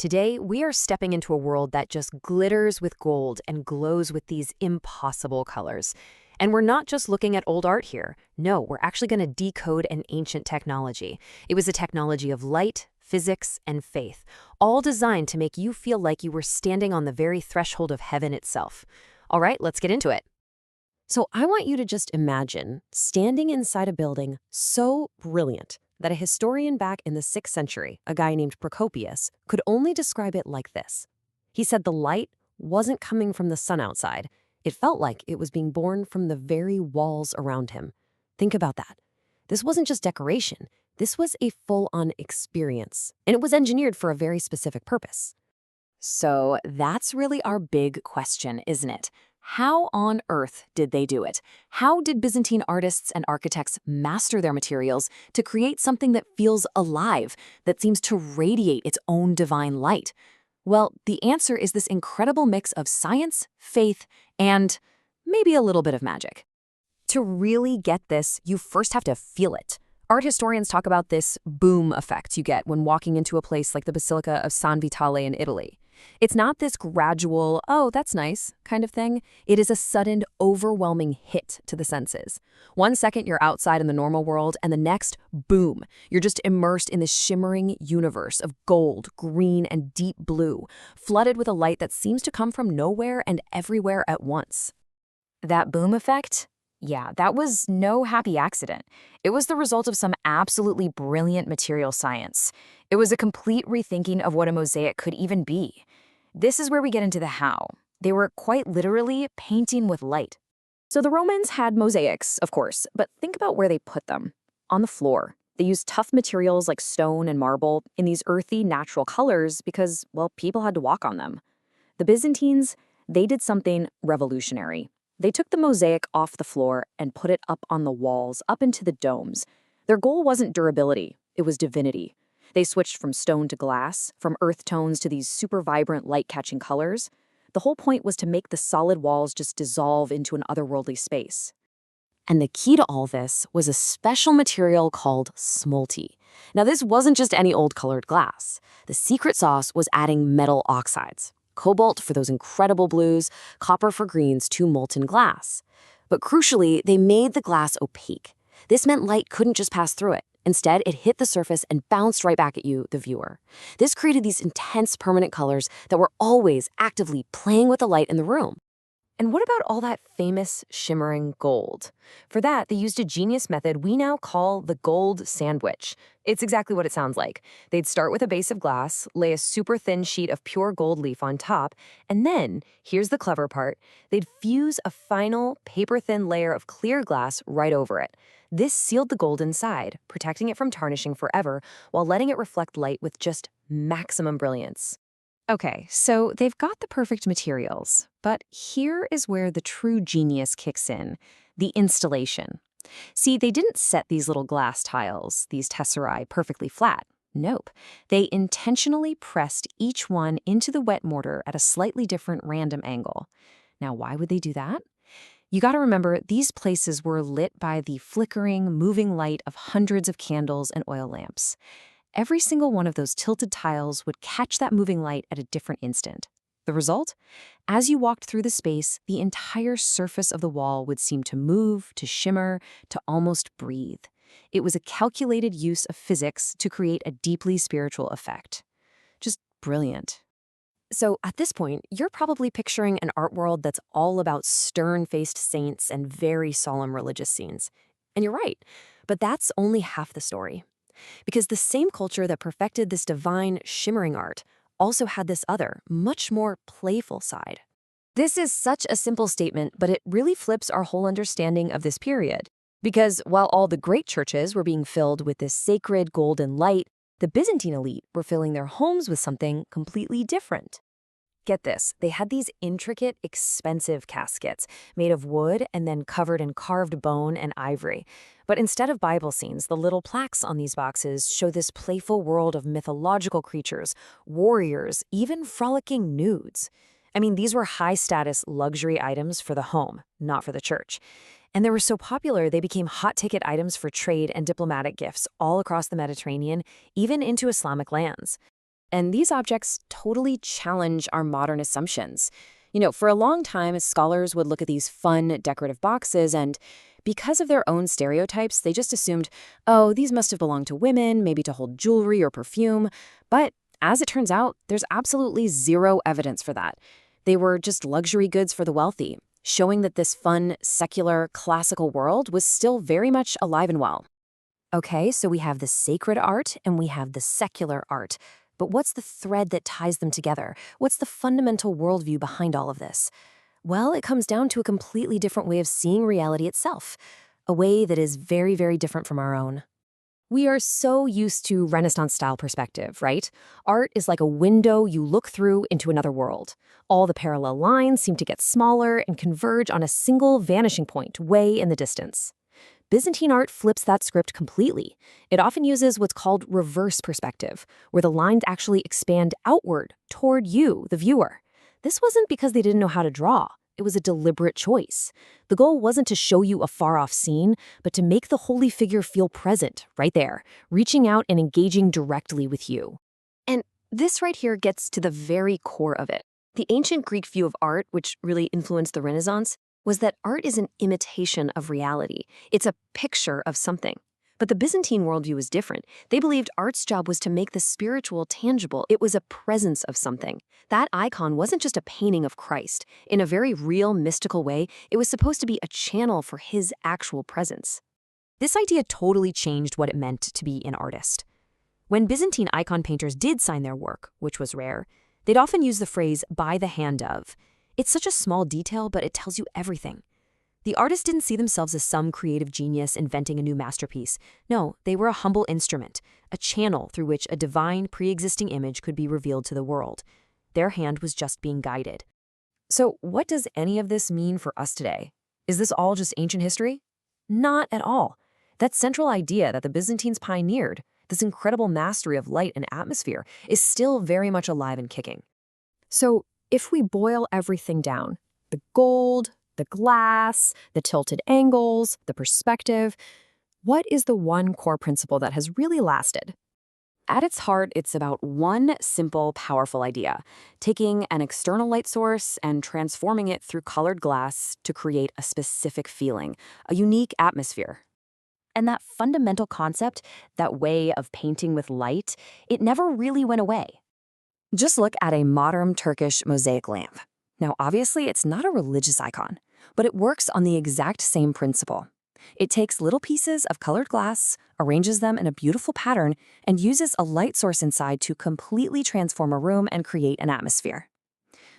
Today, we are stepping into a world that just glitters with gold and glows with these impossible colors. And we're not just looking at old art here. No, we're actually going to decode an ancient technology. It was a technology of light, physics, and faith, all designed to make you feel like you were standing on the very threshold of heaven itself. All right, let's get into it. So I want you to just imagine standing inside a building so brilliant that a historian back in the 6th century, a guy named Procopius, could only describe it like this. He said the light wasn't coming from the sun outside. It felt like it was being born from the very walls around him. Think about that. This wasn't just decoration. This was a full-on experience, and it was engineered for a very specific purpose. So that's really our big question, isn't it? How on earth did they do it? How did Byzantine artists and architects master their materials to create something that feels alive, that seems to radiate its own divine light? Well, the answer is this incredible mix of science, faith, and maybe a little bit of magic. To really get this, you first have to feel it. Art historians talk about this boom effect you get when walking into a place like the Basilica of San Vitale in Italy. It's not this gradual, oh, that's nice kind of thing. It is a sudden, overwhelming hit to the senses. 1 second you're outside in the normal world, and the next, boom, you're just immersed in this shimmering universe of gold, green, and deep blue, flooded with a light that seems to come from nowhere and everywhere at once. That boom effect? Yeah, that was no happy accident. It was the result of some absolutely brilliant material science. It was a complete rethinking of what a mosaic could even be. This is where we get into the how. They were quite literally painting with light. So the Romans had mosaics, of course, but think about where they put them. On the floor. They used tough materials like stone and marble in these earthy, natural colors because, well, people had to walk on them. The Byzantines, they did something revolutionary. They took the mosaic off the floor and put it up on the walls, up into the domes. Their goal wasn't durability, it was divinity. They switched from stone to glass, from earth tones to these super vibrant light-catching colors. The whole point was to make the solid walls just dissolve into an otherworldly space. And the key to all this was a special material called smolty. Now, this wasn't just any old colored glass. The secret sauce was adding metal oxides. Cobalt for those incredible blues, copper for greens to molten glass. But crucially, they made the glass opaque. This meant light couldn't just pass through it. Instead, it hit the surface and bounced right back at you, the viewer. This created these intense permanent colors that were always actively playing with the light in the room. And what about all that famous shimmering gold? For that, they used a genius method we now call the gold sandwich. It's exactly what it sounds like. They'd start with a base of glass, lay a super thin sheet of pure gold leaf on top, and then, here's the clever part, they'd fuse a final paper-thin layer of clear glass right over it. This sealed the gold inside, protecting it from tarnishing forever while letting it reflect light with just maximum brilliance. Okay, so they've got the perfect materials, but here is where the true genius kicks in, the installation. See, they didn't set these little glass tiles, these tesserae, perfectly flat. Nope. They intentionally pressed each one into the wet mortar at a slightly different random angle. Now, why would they do that? You gotta remember, these places were lit by the flickering, moving light of hundreds of candles and oil lamps. Every single one of those tilted tiles would catch that moving light at a different instant. The result? As you walked through the space, the entire surface of the wall would seem to move, to shimmer, to almost breathe. It was a calculated use of physics to create a deeply spiritual effect. Just brilliant. So at this point, you're probably picturing an art world that's all about stern-faced saints and very solemn religious scenes. And you're right, but that's only half the story. Because the same culture that perfected this divine, shimmering art also had this other, much more playful side. This is such a simple statement, but it really flips our whole understanding of this period. Because while all the great churches were being filled with this sacred golden light, the Byzantine elite were filling their homes with something completely different. Get this, they had these intricate, expensive caskets made of wood and then covered in carved bone and ivory. But instead of Bible scenes, the little plaques on these boxes show this playful world of mythological creatures, warriors, even frolicking nudes. I mean, these were high-status luxury items for the home, not for the church. And they were so popular, they became hot-ticket items for trade and diplomatic gifts all across the Mediterranean, even into Islamic lands. And these objects totally challenge our modern assumptions. For a long time, scholars would look at these fun, decorative boxes, and because of their own stereotypes, they just assumed, oh, these must have belonged to women, maybe to hold jewelry or perfume. But as it turns out, there's absolutely zero evidence for that. They were just luxury goods for the wealthy, showing that this fun, secular, classical world was still very much alive and well. Okay, so we have the sacred art and we have the secular art. But what's the thread that ties them together? What's the fundamental worldview behind all of this? Well, it comes down to a completely different way of seeing reality itself, a way that is very, very different from our own. We are so used to Renaissance-style perspective, right? Art is like a window you look through into another world. All the parallel lines seem to get smaller and converge on a single vanishing point way in the distance. Byzantine art flips that script completely. It often uses what's called reverse perspective, where the lines actually expand outward toward you, the viewer. This wasn't because they didn't know how to draw. It was a deliberate choice. The goal wasn't to show you a far-off scene, but to make the holy figure feel present, right there, reaching out and engaging directly with you. And this right here gets to the very core of it. The ancient Greek view of art, which really influenced the Renaissance, was that art is an imitation of reality. It's a picture of something. But the Byzantine worldview was different. They believed art's job was to make the spiritual tangible. It was a presence of something. That icon wasn't just a painting of Christ. In a very real, mystical way, it was supposed to be a channel for his actual presence. This idea totally changed what it meant to be an artist. When Byzantine icon painters did sign their work, which was rare, they'd often use the phrase, by the hand of. It's such a small detail, but it tells you everything. The artist didn't see themselves as some creative genius inventing a new masterpiece. No, they were a humble instrument, a channel through which a divine, pre-existing image could be revealed to the world. Their hand was just being guided. So what does any of this mean for us today? Is this all just ancient history? Not at all. That central idea that the Byzantines pioneered, this incredible mastery of light and atmosphere, is still very much alive and kicking. So if we boil everything down, the gold, the glass, the tilted angles, the perspective, what is the one core principle that has really lasted? At its heart, it's about one simple, powerful idea, taking an external light source and transforming it through colored glass to create a specific feeling, a unique atmosphere. And that fundamental concept, that way of painting with light, it never really went away. Just look at a modern Turkish mosaic lamp. Now, obviously, it's not a religious icon, but it works on the exact same principle. It takes little pieces of colored glass, arranges them in a beautiful pattern, and uses a light source inside to completely transform a room and create an atmosphere.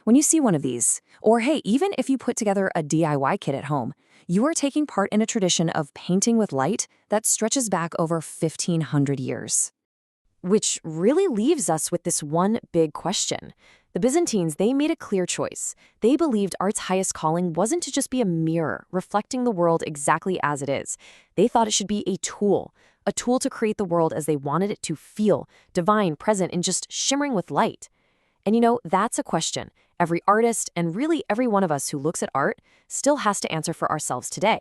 When you see one of these, or hey, even if you put together a DIY kit at home, you are taking part in a tradition of painting with light that stretches back over 1,500 years. Which really leaves us with this one big question. The Byzantines, they made a clear choice. They believed art's highest calling wasn't to just be a mirror reflecting the world exactly as it is. They thought it should be a tool to create the world as they wanted it to feel, divine, present, and just shimmering with light. And that's a question every artist and really every one of us who looks at art still has to answer for ourselves today.